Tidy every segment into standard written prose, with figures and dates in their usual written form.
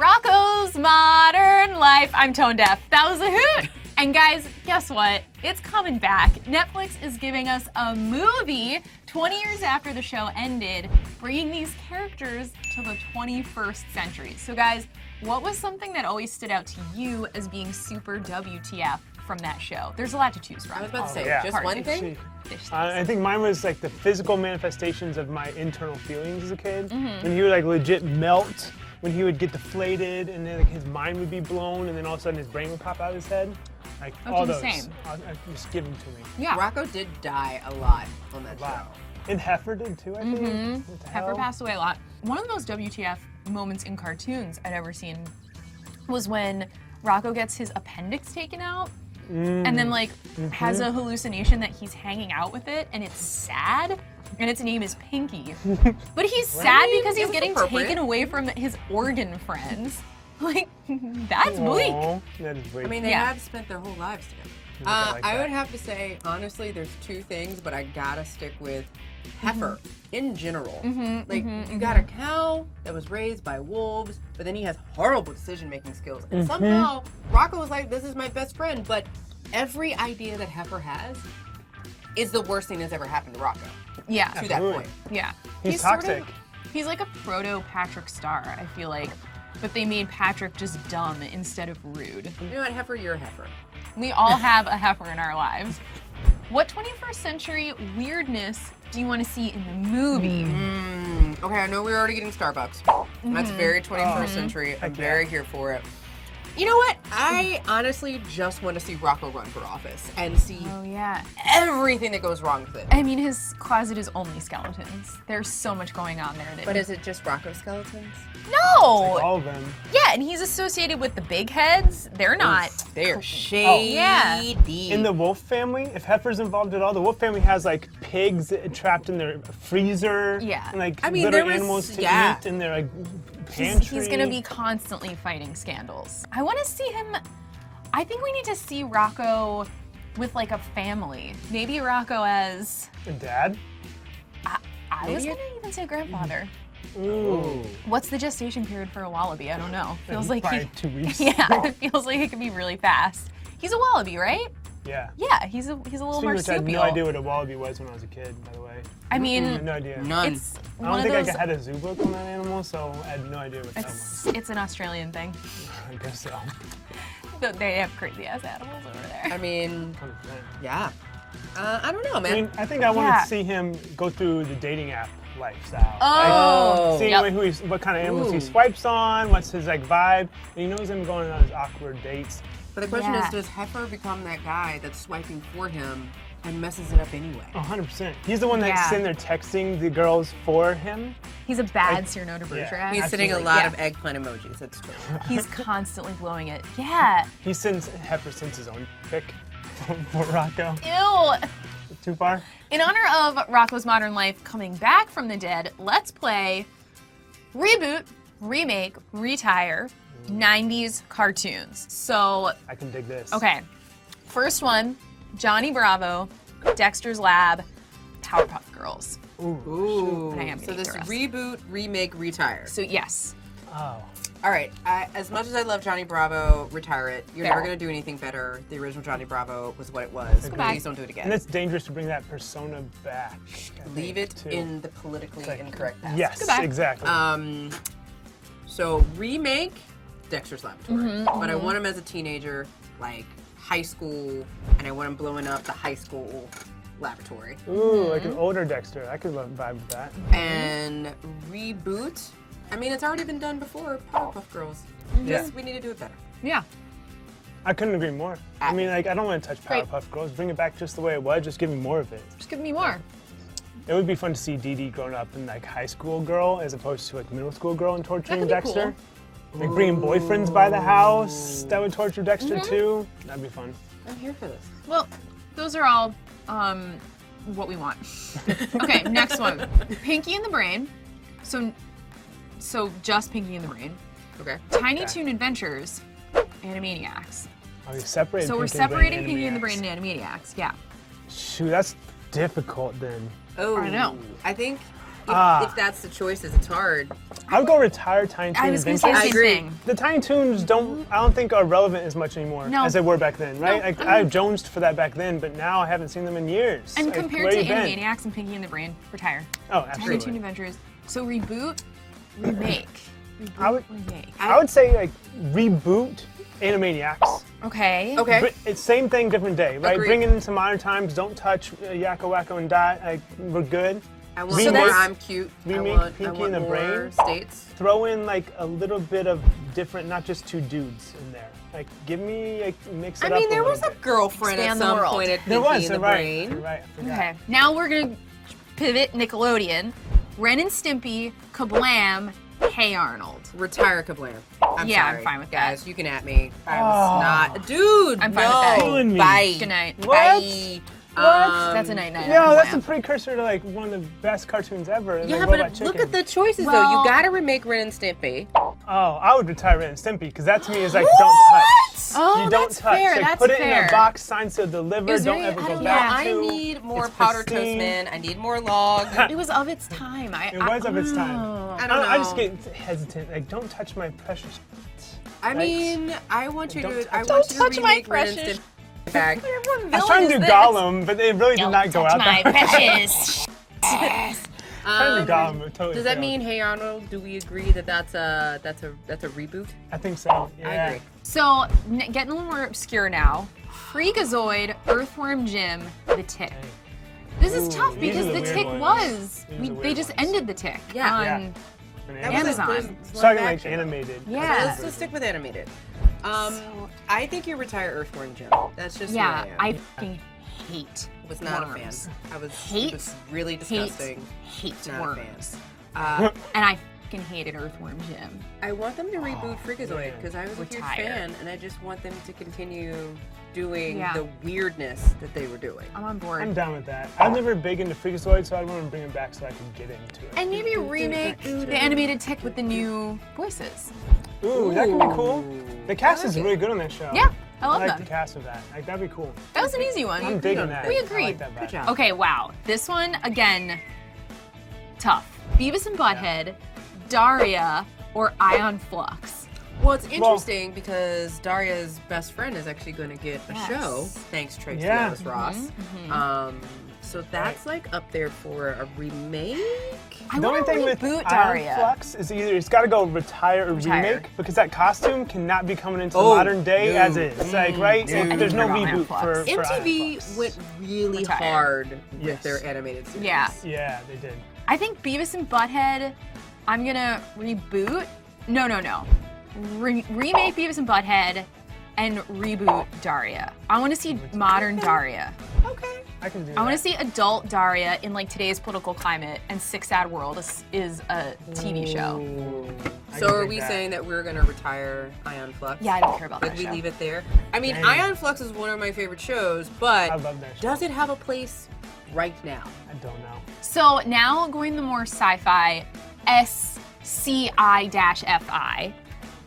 Rocco's Modern Life. I'm tone deaf. That was a hoot. And guys, guess what? It's coming back. Netflix is giving us a movie 20 years after the show ended, bringing these characters to the 21st century. So guys, what was something that always stood out to you as being super WTF from that show? There's a lot to choose from. I was about to say, yeah. just one thing? I think mine was like the physical manifestations of my internal feelings as a kid. When he would like legit melt, when he would get deflated, and then like, his mind would be blown, and then all of a sudden his brain would pop out of his head. Like all those. Just give them to me. Yeah. Rocco did die a lot on that show. And Heifer did too, I think. What the Heifer hell? passed away a lot. One of the most WTF moments in cartoons I'd ever seen was when Rocco gets his appendix taken out and then like has a hallucination that he's hanging out with it and it's sad and its name is Pinky. But he's sad because he's getting taken away from his organ friends. Like, that's bleak. That is bleak. I mean, they have spent their whole lives together. I would have to say, honestly, there's two things, but I gotta stick with Heifer in general. You got a cow that was raised by wolves, but then he has horrible decision-making skills. And somehow, Rocco was like, this is my best friend, but every idea that Heifer has is the worst thing that's ever happened to Rocco. Yeah. To that point. Yeah. He's toxic. He's like a proto Patrick Star, I feel like. But they made Patrick just dumb instead of rude. You know what, Heifer? You're a Heifer. We all have a Heifer in our lives. What 21st century weirdness do you want to see in the movie? Okay, I know we're already getting Starbucks. That's very 21st century. I'm very here for it. You know what? I honestly just want to see Rocco run for office and see everything that goes wrong with it. I mean, his closet is only skeletons. There's so much going on there. But is it just Rocco skeletons? No! Like all of them. Yeah, and he's associated with the big heads. They're not. They're shady. In the wolf family, if Heifer's involved at all, the wolf family has like pigs trapped in their freezer. Yeah. And like I mean, little there was- animals to yeah. eat in their like pantry. He's gonna be constantly fighting scandals. I want to see him. I think we need to see Rocco with like a family. Maybe Rocco as. A dad? I was gonna even say grandfather. Ooh. What's the gestation period for a wallaby? I don't know. Feels like Probably 2 weeks. Yeah, it feels like it could be really fast. He's a wallaby, right? Yeah. Yeah, he's a little Speaking of which, I had marsupial. no idea what a wallaby was when I was a kid, by the way. I mean, No idea. None. it's I one don't of think those. I had a zoo book on that animal, so I had no idea what that was. It's an Australian thing. I guess so. They have crazy ass animals over there. I mean, 100%. yeah. I don't know, man. I mean, I think I want Yeah. to see him go through the dating app lifestyle. Oh, Like, seeing yep. what kind of animals he swipes on, what's his like vibe, and he knows him going on his awkward dates. But the question is, does Heifer become that guy that's swiping for him and messes it up anyway? 100%. He's the one that's Yeah. sitting there texting the girls for him. He's a bad Cyrano de Bergerac. Yeah. He's sending a Absolutely. lot of eggplant emojis, that's true. He's constantly blowing it. Yeah. Heifer sends his own pic for Rocco. Ew. Too far? In honor of Rocco's Modern Life coming back from the dead, let's play Reboot, Remake, Retire, 90s cartoons. So, I can dig this. okay. First one, Johnny Bravo, Dexter's Lab, Powerpuff Girls. Ooh. But I am So gonna this eat the rest. reboot, remake, retire. So, yes. Oh. All right, as much as I love Johnny Bravo, retire it. You're Fair. never going to do anything better. The original Johnny Bravo was what it was. back. Please don't do it again. And it's dangerous to bring that persona back. I Leave think, it too. in the politically Like, incorrect past. Yes, Goodbye. exactly. So remake Dexter's Laboratory, but I want him as a teenager, like high school, and I want him blowing up the high school laboratory. Ooh, like an older Dexter. I could vibe with that. And reboot. I mean, it's already been done before. Powerpuff Girls. Just we need to do it better. Yeah. I couldn't agree more. I mean, like, I don't want to touch Great. Powerpuff Girls. Bring it back just the way it was. Just give me more of it. Just give me more. It would be fun to see Dee Dee growing up in like high school girl as opposed to like middle school girl and torturing That could be Dexter. Like bringing boyfriends by the house that would torture Dexter too. That'd be fun. I'm here for this. Well, those are all what we want. Okay, next one. Pinky and the Brain. So just Pinky and the Brain. Okay. Tiny Toon Adventures, Animaniacs. Oh, you separated. So we're Pinky and the Brain separating Pinky and the Animaniacs. Brain and Animaniacs. Yeah. Shoot, that's difficult then. Oh, I know. I think if that's the choices, it's hard. I would go retire Tiny Toon I was going to Adventures. say the same thing. The Tiny Toons I don't think are relevant as much anymore as they were back then, right? Like, I jonesed for that back then, but now I haven't seen them in years. And like, compared where to you been? Animaniacs and Pinky and the Brain, retire. Oh, Tiny absolutely. Toon Adventures. So reboot, remake. I Remake. would say like reboot Animaniacs. Okay. Okay. It's same thing, different day, right? Agreed. Bring it into modern times. Don't touch Yakko, Wacko, and Dot. Like, we're good. I want Remake- more I'm cute. remake I Pinky want and the more Brain. states. Throw in like a little bit of different, not just two dudes in there. Like, give me, like, mix it up. I mean, there little was a bit. girlfriend Expand at the some world. point at There Pinky was, and the right. Brain. You're right. I forgot. Okay. Now we're going to pivot Nickelodeon. Ren and Stimpy, Kablam, Hey Arnold. Retire Kablam. I'm Yeah, I'm sorry. fine with that. Guys, you can at me. I was not. Dude, I'm fine with that. Killing me. Bye. Good night. What? Bye. That's a night-night. Yo, that's a Kablam. precursor to like one of the best cartoons ever. and, Yeah, like, but Robot look Chicken. at the choices though. Well- You gotta remake Ren and Stimpy. Oh, I would retire Ren and Stimpy because that to me is like don't touch. Oh, You don't that's touch. fair. Like, that's put it fair. in a box, signed, sealed, delivered. Is there Don't any- ever I go don't back know. to. I need more It's powder pristine. toastman. I need more log. It was of its time. It was of its time. I don't know. I just get hesitant. Like, don't touch my precious. I mean, I want you Don't to. touch I it. want you Don't to touch my remake Ren and precious- Stimpy. Back. I was trying to do Gollum, but it really did not go out that way. precious. Trying to do Gollum, but totally Does that failed. mean, Hey Arnold? Do we agree that that's a reboot? I think so. Yeah. I agree. So, getting a little more obscure now. Freakazoid, Earthworm Jim, The Tick. This is Ooh, tough these because are The the weird Tick ones. was. These are the They weird just ones. ended The Tick Yeah. on Yeah. Amazon. So talking like animated. Yeah. Let's stick with animated. I think you retire Earthworm Jim. That's just Yeah, who I fucking hate was not worms. a fan. I was Hate- it was really disgusting. Hate Not a fan. worms. Uh, And I fucking hated Earthworm Jim. I want them to reboot Freakazoid man. because I was a huge Retire. fan, and I just want them to continue doing Yeah. the weirdness that they were doing. I'm on board. I'm down with that. I'm never big into Freakazoid, so I want to bring it back so I can get into it. And maybe remake the animated Tick with the new voices. Ooh, that could be cool. The cast is like it. really good on that show. Yeah, I love like them. the cast of that. Like, that'd be cool. That was an easy one. I'm digging that. We I agreed. like that Good vibe. job. Okay, wow. This one, again, tough. Beavis and Butthead, Daria, or Ion Flux. Well, it's interesting because Daria's best friend is actually going to get a Yes. show, thanks Tracy Yeah. Ellis Ross. So that's like up there for a remake. I The only want thing to with reboot Ion Daria. Flux is either it's got to go retire or Retire. remake because that costume cannot be coming into Oh, modern day no. as is. Like, right? No. There's no I didn't reboot forget about Ion for Flux. Ion MTV Flux. went really Retire. hard with Yes. their animated series. Yeah. Yeah, they did. I think Beavis and Butthead, I'm gonna reboot. No. Remake Beavis and Butthead and reboot Daria. I want to see modern Daria. Okay. I can do I want to that. see adult Daria in like today's political climate, and Six Sad World is a TV show. I So can are dig we that. saying that we're gonna retire Ion Flux? Yeah, I don't care about Did that we show. leave it there? I mean, Dang. Ion Flux is one of my favorite shows, but I love that show. does it have a place right now? I don't know. So now going the more sci-fi SCI-FI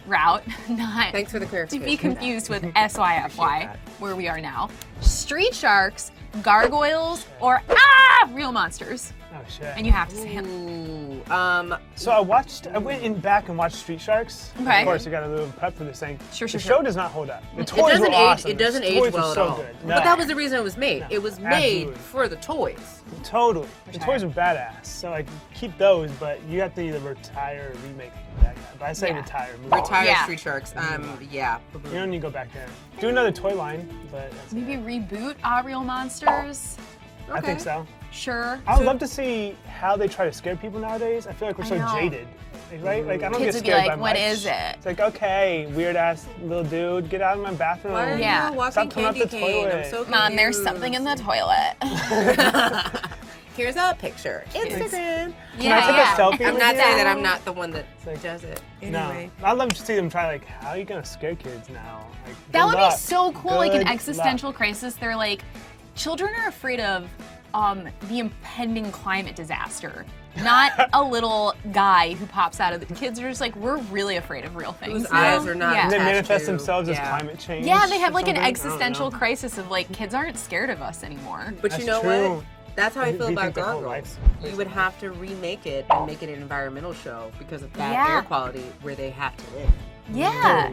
route, not Thanks for the to clarification. be confused with SYFY, that. where we are now. Street Sharks, Gargoyles, or Real Monsters. Oh shit. And you have to say them. Ooh, So I went back and watched Street Sharks. Okay. Of course, you got a little prep for this thing. Sure. The show does not hold up. The it toys doesn't were age. awesome. It doesn't The age toys well were at so all. good. But that was the reason it was made. No, It was made absolutely. for the toys. Totally. The toys are badass. So like keep those, but you have to either retire or remake that guy. But I say Yeah. retire. Move on. Retire Yeah. Street Sharks. Yeah. You don't need to go back there. Do another toy line, but that's Maybe it. reboot Real Monsters. I think so. Sure. I would love to see how they try to scare people nowadays. I feel like we're so know. jaded. Right? Like I don't Kids get would be scared like, by "What much. is it?" It's like, okay, weird ass little dude, get out of my bathroom. Why are Yeah. you a walking Stop coming up candy the cane? I'm toilet. so Mom, there's confused. something in the toilet. Here's a picture. Instagram. Can I take a selfie I'm with not you? saying that I'm not the one that like- does it. No, Anyway. I'd love to see them try. Like, how are you gonna scare kids now? Like, That good would luck. be so cool, like an Good existential luck. crisis. They're like, children are afraid of the impending climate disaster, not a little guy who pops out of the kids are just like, we're really afraid of real things. Whose you know? eyes are not Yeah. And they attached manifest to- themselves as yeah. climate change. Yeah, they have or like an something? I don't existential know. crisis of like, kids aren't scared of us anymore. But That's you know true. what? That's how I feel about Rethink their whole Gargoyles. life. You would have to remake it and make it an environmental show because of bad Yeah. air quality where they have to live. Yeah.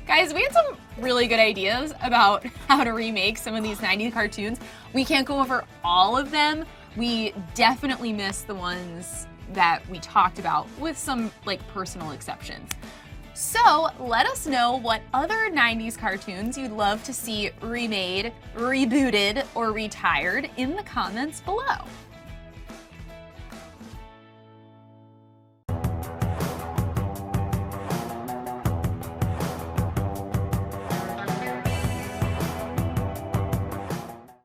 Guys, we had some really good ideas about how to remake some of these 90s cartoons. We can't go over all of them. We definitely missed the ones that we talked about with some like personal exceptions. So let us know what other 90s cartoons you'd love to see remade, rebooted, or retired in the comments below.